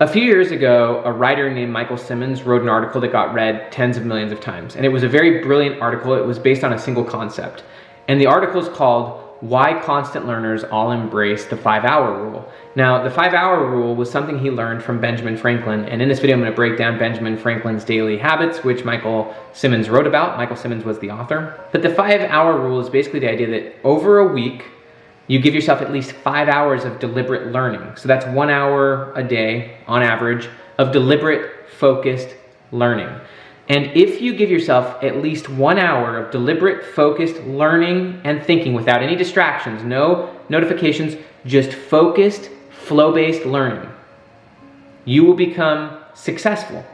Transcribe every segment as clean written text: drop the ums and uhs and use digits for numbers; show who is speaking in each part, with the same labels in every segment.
Speaker 1: A few years ago, a writer named Michael Simmons wrote an article that got read tens of millions of times. And it was a very brilliant article. It was based on a single concept. And the article is called Why Constant Learners All Embrace the 5-Hour Rule. Now, the 5-hour rule was something he learned from Benjamin Franklin. And in this video, I'm going to break down Benjamin Franklin's daily habits, which Michael Simmons wrote about. Michael Simmons was the author. But the 5-hour rule is basically the idea that over a week, you give yourself at least 5 hours of deliberate learning. So that's 1 hour a day on average of deliberate, focused learning. And if you give yourself at least 1 hour of deliberate, focused learning and thinking without any distractions, no notifications, just focused, flow-based learning, you will become successful.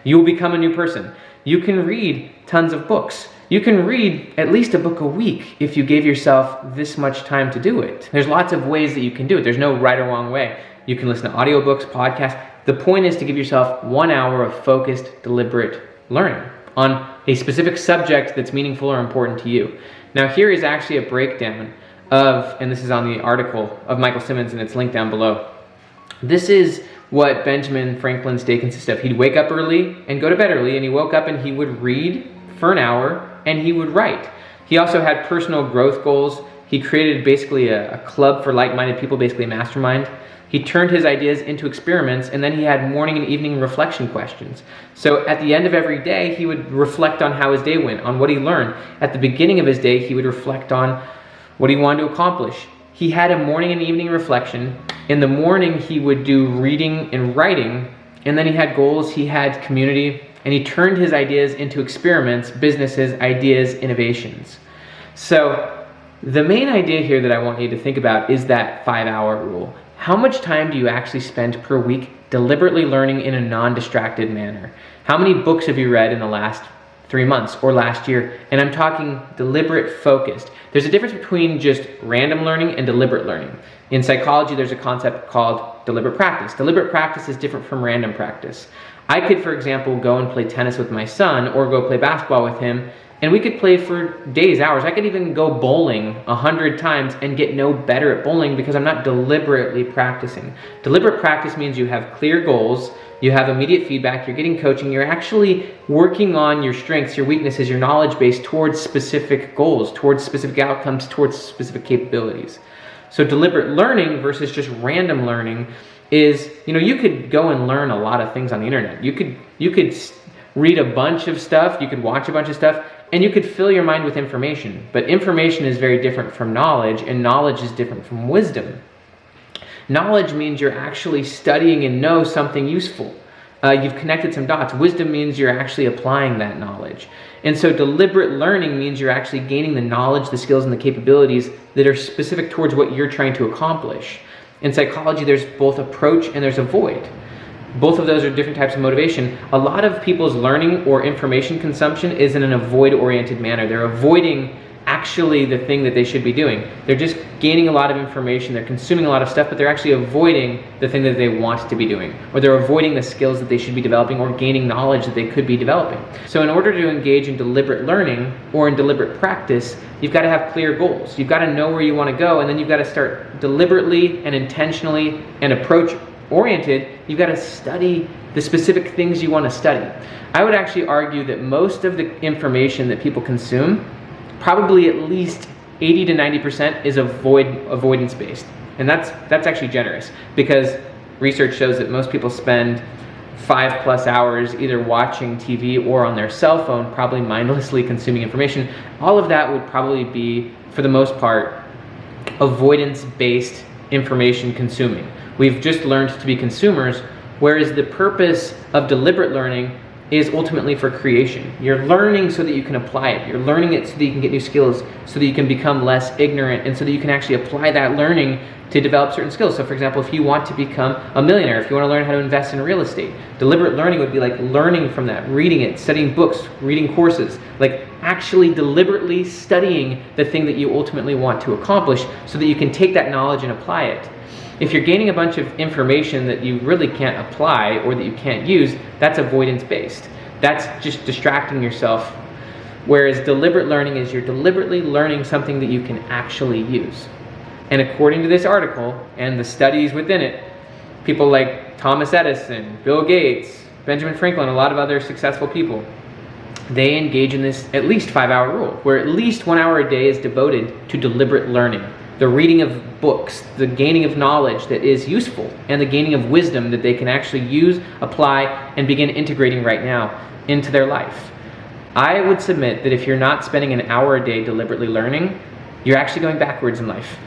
Speaker 1: You will become a new person. You can read tons of books. You can read at least a book a week if you gave yourself this much time to do it. There's lots of ways that you can do it. There's no right or wrong way. You can listen to audiobooks, podcasts. The point is to give yourself 1 hour of focused, deliberate learning on a specific subject that's meaningful or important to you. Now here is actually a breakdown of, and this is on the article of Michael Simmons and it's linked down below. This is what Benjamin Franklin's day consisted of. He'd wake up early and go to bed early, and he woke up and he would read for an hour and he would write. He also had personal growth goals. He created basically a club for like-minded people, basically a mastermind. He turned his ideas into experiments, and then he had morning and evening reflection questions. So at the end of every day, he would reflect on how his day went, on what he learned. At the beginning of his day, he would reflect on what he wanted to accomplish. He had a morning and evening reflection. In the morning, he would do reading and writing, and then he had goals, he had community, and he turned his ideas into experiments, businesses, ideas, innovations. So the main idea here that I want you to think about is that 5-hour rule. How much time do you actually spend per week deliberately learning in a non-distracted manner? How many books have you read in the last 3 months or last year? And I'm talking deliberate, focused. There's a difference between just random learning and deliberate learning. In psychology, there's a concept called deliberate practice. Deliberate practice is different from random practice. I could, for example, go and play tennis with my son or go play basketball with him, and we could play for days, hours. I could even go bowling 100 times and get no better at bowling because I'm not deliberately practicing. Deliberate practice means you have clear goals, you have immediate feedback, you're getting coaching, you're actually working on your strengths, your weaknesses, your knowledge base towards specific goals, towards specific outcomes, towards specific capabilities. So deliberate learning versus just random learning is, you could go and learn a lot of things on the internet. You could read a bunch of stuff, you could watch a bunch of stuff, and you could fill your mind with information. But information is very different from knowledge, and knowledge is different from wisdom. Knowledge means you're actually studying and know something useful. You've connected some dots. Wisdom means you're actually applying that knowledge. And so deliberate learning means you're actually gaining the knowledge, the skills, and the capabilities that are specific towards what you're trying to accomplish. In psychology, there's both approach and there's avoid. Both of those are different types of motivation. A lot of people's learning or information consumption is in an avoid-oriented manner. They're avoiding actually the thing that they should be doing. They're just gaining a lot of information, they're consuming a lot of stuff, but they're actually avoiding the thing that they want to be doing, or they're avoiding the skills that they should be developing or gaining knowledge that they could be developing. So in order to engage in deliberate learning or in deliberate practice, you've got to have clear goals. You've got to know where you want to go, and then you've got to start deliberately and intentionally and approach-oriented. You've got to study the specific things you want to study. I would actually argue that most of the information that people consume, probably at least 80 to 90% is avoidance based. And that's actually generous, because research shows that most people spend 5+ hours either watching TV or on their cell phone, probably mindlessly consuming information. All of that would probably be, for the most part, avoidance based information consuming. We've just learned to be consumers, whereas the purpose of deliberate learning is ultimately for creation. You're learning so that you can apply it. You're learning it so that you can get new skills, so that you can become less ignorant, and so that you can actually apply that learning to develop certain skills. So for example, if you want to become a millionaire, if you want to learn how to invest in real estate, deliberate learning would be like learning from that, reading it, studying books, reading courses, like actually deliberately studying the thing that you ultimately want to accomplish so that you can take that knowledge and apply it. If you're gaining a bunch of information that you really can't apply or that you can't use, that's avoidance based. That's just distracting yourself. Whereas deliberate learning is you're deliberately learning something that you can actually use. And according to this article and the studies within it, people like Thomas Edison, Bill Gates, Benjamin Franklin, a lot of other successful people, they engage in this at least 5-hour rule, where at least 1 hour a day is devoted to deliberate learning, the reading of books, the gaining of knowledge that is useful, and the gaining of wisdom that they can actually use, apply, and begin integrating right now into their life. I would submit that if you're not spending an hour a day deliberately learning, you're actually going backwards in life.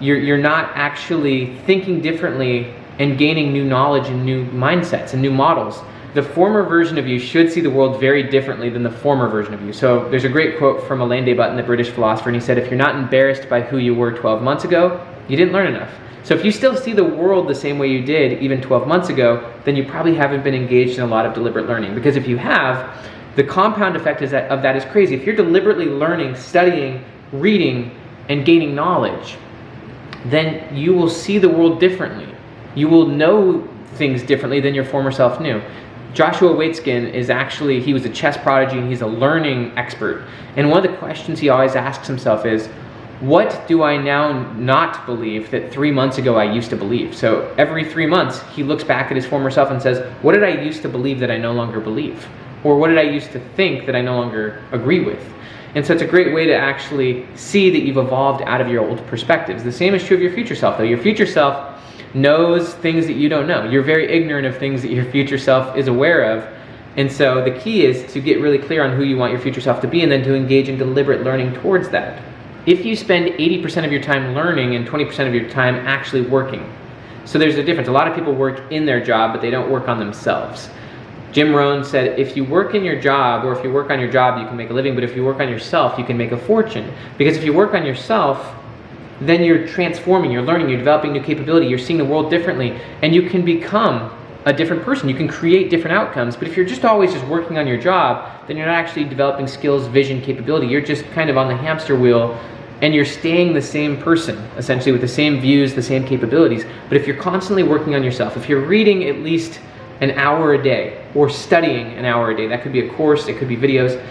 Speaker 1: You're not actually thinking differently and gaining new knowledge and new mindsets and new models. The former version of you should see the world very differently than the former version of you. So there's a great quote from Alain de Botton, the British philosopher, and he said, if you're not embarrassed by who you were 12 months ago, you didn't learn enough. So if you still see the world the same way you did even 12 months ago, then you probably haven't been engaged in a lot of deliberate learning. Because if you have, the compound effect of that is crazy. If you're deliberately learning, studying, reading, and gaining knowledge, then you will see the world differently. You will know things differently than your former self knew. Joshua Waitzkin he was a chess prodigy and he's a learning expert. And one of the questions he always asks himself is, what do I now not believe that 3 months ago I used to believe? So every 3 months he looks back at his former self and says, what did I used to believe that I no longer believe? Or what did I used to think that I no longer agree with? And so it's a great way to actually see that you've evolved out of your old perspectives. The same is true of your future self, though. Your future self knows things that you don't know. You're very ignorant of things that your future self is aware of. And so the key is to get really clear on who you want your future self to be and then to engage in deliberate learning towards that. If you spend 80% of your time learning and 20% of your time actually working. So there's a difference. A lot of people work in their job, but they don't work on themselves. Jim Rohn said, if you work in your job, or if you work on your job, you can make a living, but if you work on yourself, you can make a fortune. Because if you work on yourself, then you're transforming, you're learning, you're developing new capability, you're seeing the world differently, and you can become a different person. You can create different outcomes. But if you're just always just working on your job, then you're not actually developing skills, vision, capability. You're just kind of on the hamster wheel, and you're staying the same person, essentially, with the same views, the same capabilities. But if you're constantly working on yourself, if you're reading at least an hour a day, or studying an hour a day, that could be a course, it could be videos,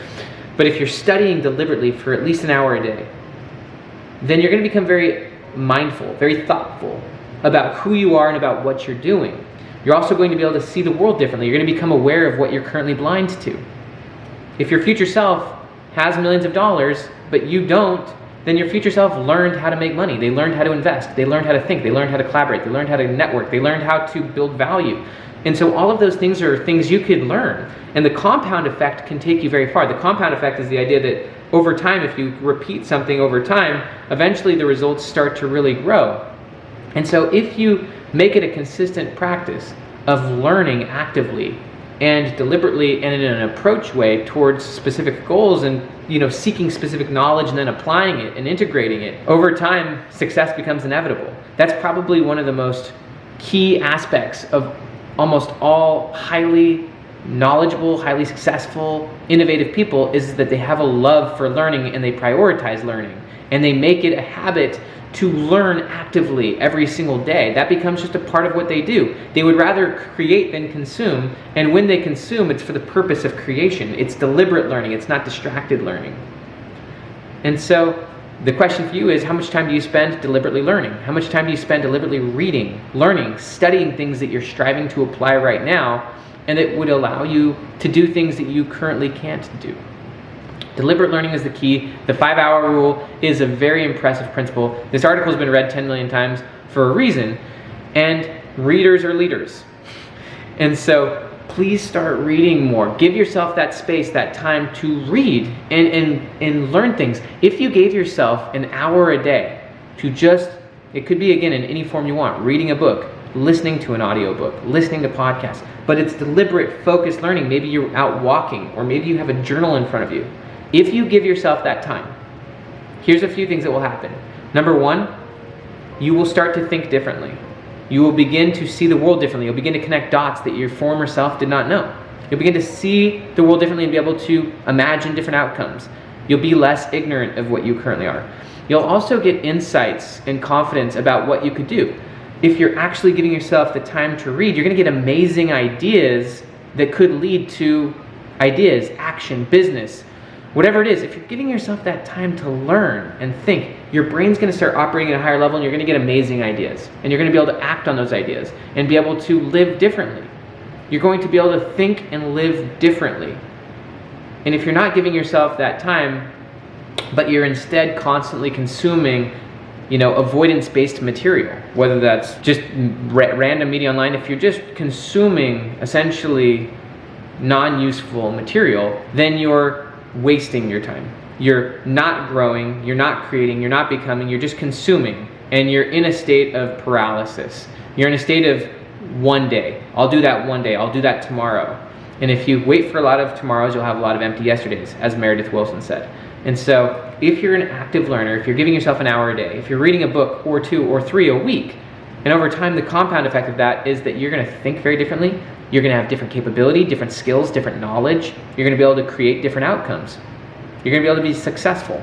Speaker 1: but if you're studying deliberately for at least an hour a day, then you're going to become very mindful, very thoughtful about who you are and about what you're doing. You're also going to be able to see the world differently. You're going to become aware of what you're currently blind to. If your future self has millions of dollars, but you don't, then your future self learned how to make money. They learned how to invest. They learned how to think. They learned how to collaborate. They learned how to network. They learned how to build value. And so all of those things are things you could learn. And the compound effect can take you very far. The compound effect is the idea that over time, if you repeat something over time, eventually the results start to really grow. And so if you make it a consistent practice of learning actively and deliberately and in an approach way towards specific goals and seeking specific knowledge and then applying it and integrating it, over time, success becomes inevitable. That's probably one of the most key aspects of almost all highly knowledgeable, highly successful, innovative people, is that they have a love for learning and they prioritize learning. And they make it a habit to learn actively every single day. That becomes just a part of what they do. They would rather create than consume, and when they consume, it's for the purpose of creation. It's deliberate learning, it's not distracted learning. And so the question for you is, how much time do you spend deliberately learning? How much time do you spend deliberately reading, learning, studying things that you're striving to apply right now and that would allow you to do things that you currently can't do? Deliberate learning is the key. The 5-hour rule is a very impressive principle. This article has been read 10 million times for a reason, and readers are leaders. And so please start reading more. Give yourself that space, that time to read and learn things. If you gave yourself an hour a day to just, it could be again in any form you want, reading a book, listening to an audiobook, listening to podcasts, but it's deliberate, focused learning. Maybe you're out walking, or maybe you have a journal in front of you. If you give yourself that time, here's a few things that will happen. Number one, you will start to think differently. You will begin to see the world differently. You'll begin to connect dots that your former self did not know. You'll begin to see the world differently and be able to imagine different outcomes. You'll be less ignorant of what you currently are. You'll also get insights and confidence about what you could do. If you're actually giving yourself the time to read, you're going to get amazing ideas that could lead to ideas, action, business, Whatever it is, if you're giving yourself that time to learn and think, your brain's going to start operating at a higher level and you're going to get amazing ideas. And you're going to be able to act on those ideas and be able to live differently. You're going to be able to think and live differently. And if you're not giving yourself that time, but you're instead constantly consuming, avoidance-based material, whether that's just random media online, if you're just consuming essentially non-useful material, then you're wasting your time. You're not growing, you're not creating, you're not becoming, you're just consuming, and you're in a state of paralysis. You're in a state of one day. I'll do that one day, I'll do that tomorrow. And if you wait for a lot of tomorrows, you'll have a lot of empty yesterdays, as Meredith Willson said. And so if you're an active learner, if you're giving yourself an hour a day, if you're reading a book or 2 or 3 a week, and over time the compound effect of that is that you're going to think very differently, you're going to have different capability, different skills, different knowledge, you're going to be able to create different outcomes. You're going to be able to be successful.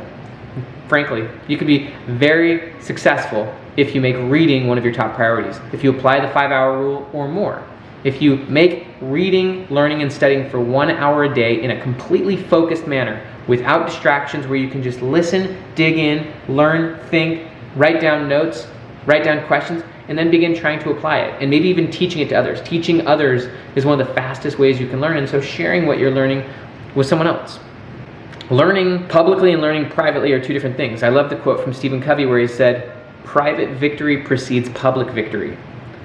Speaker 1: Frankly, you could be very successful if you make reading one of your top priorities, if you apply the 5-hour rule or more. If you make reading, learning, and studying for 1 hour a day in a completely focused manner, without distractions, where you can just listen, dig in, learn, think, write down notes, write down questions, and then begin trying to apply it, and maybe even teaching it to others. Teaching others is one of the fastest ways you can learn, and so sharing what you're learning with someone else. Learning publicly and learning privately are two different things. I love the quote from Stephen Covey where he said, "Private victory precedes public victory."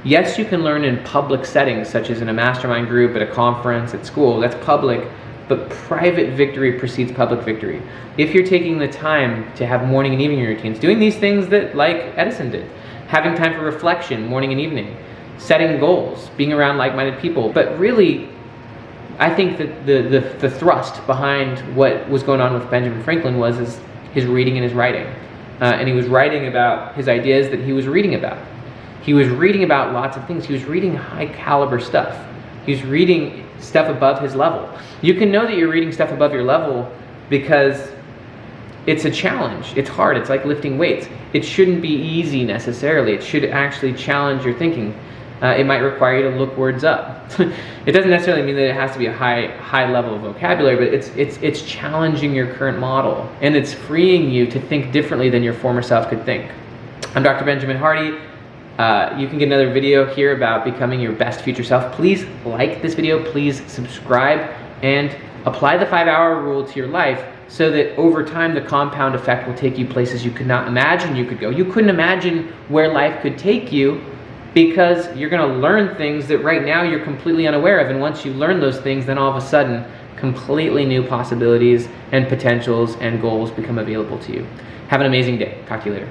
Speaker 1: Yes, you can learn in public settings, such as in a mastermind group, at a conference, at school. That's public, but private victory precedes public victory. If you're taking the time to have morning and evening routines, doing these things that like Edison did, having time for reflection morning and evening, setting goals, being around like-minded people, but really, I think that the thrust behind what was going on with Benjamin Franklin was his reading and his writing. And he was writing about his ideas that he was reading about. He was reading about lots of things. He was reading high caliber stuff. He was reading stuff above his level. You can know that you're reading stuff above your level because it's a challenge. It's hard. It's like lifting weights. It shouldn't be easy necessarily. It should actually challenge your thinking. It might require you to look words up. It doesn't necessarily mean that it has to be a high level of vocabulary, but it's challenging your current model, and it's freeing you to think differently than your former self could think. I'm Dr. Benjamin Hardy. You can get another video here about becoming your best future self. Please like this video, please subscribe, and apply the 5-hour rule to your life so that over time the compound effect will take you places you could not imagine you could go. You couldn't imagine where life could take you because you're going to learn things that right now you're completely unaware of, and once you learn those things, then all of a sudden completely new possibilities and potentials and goals become available to you. Have an amazing day. Talk to you later.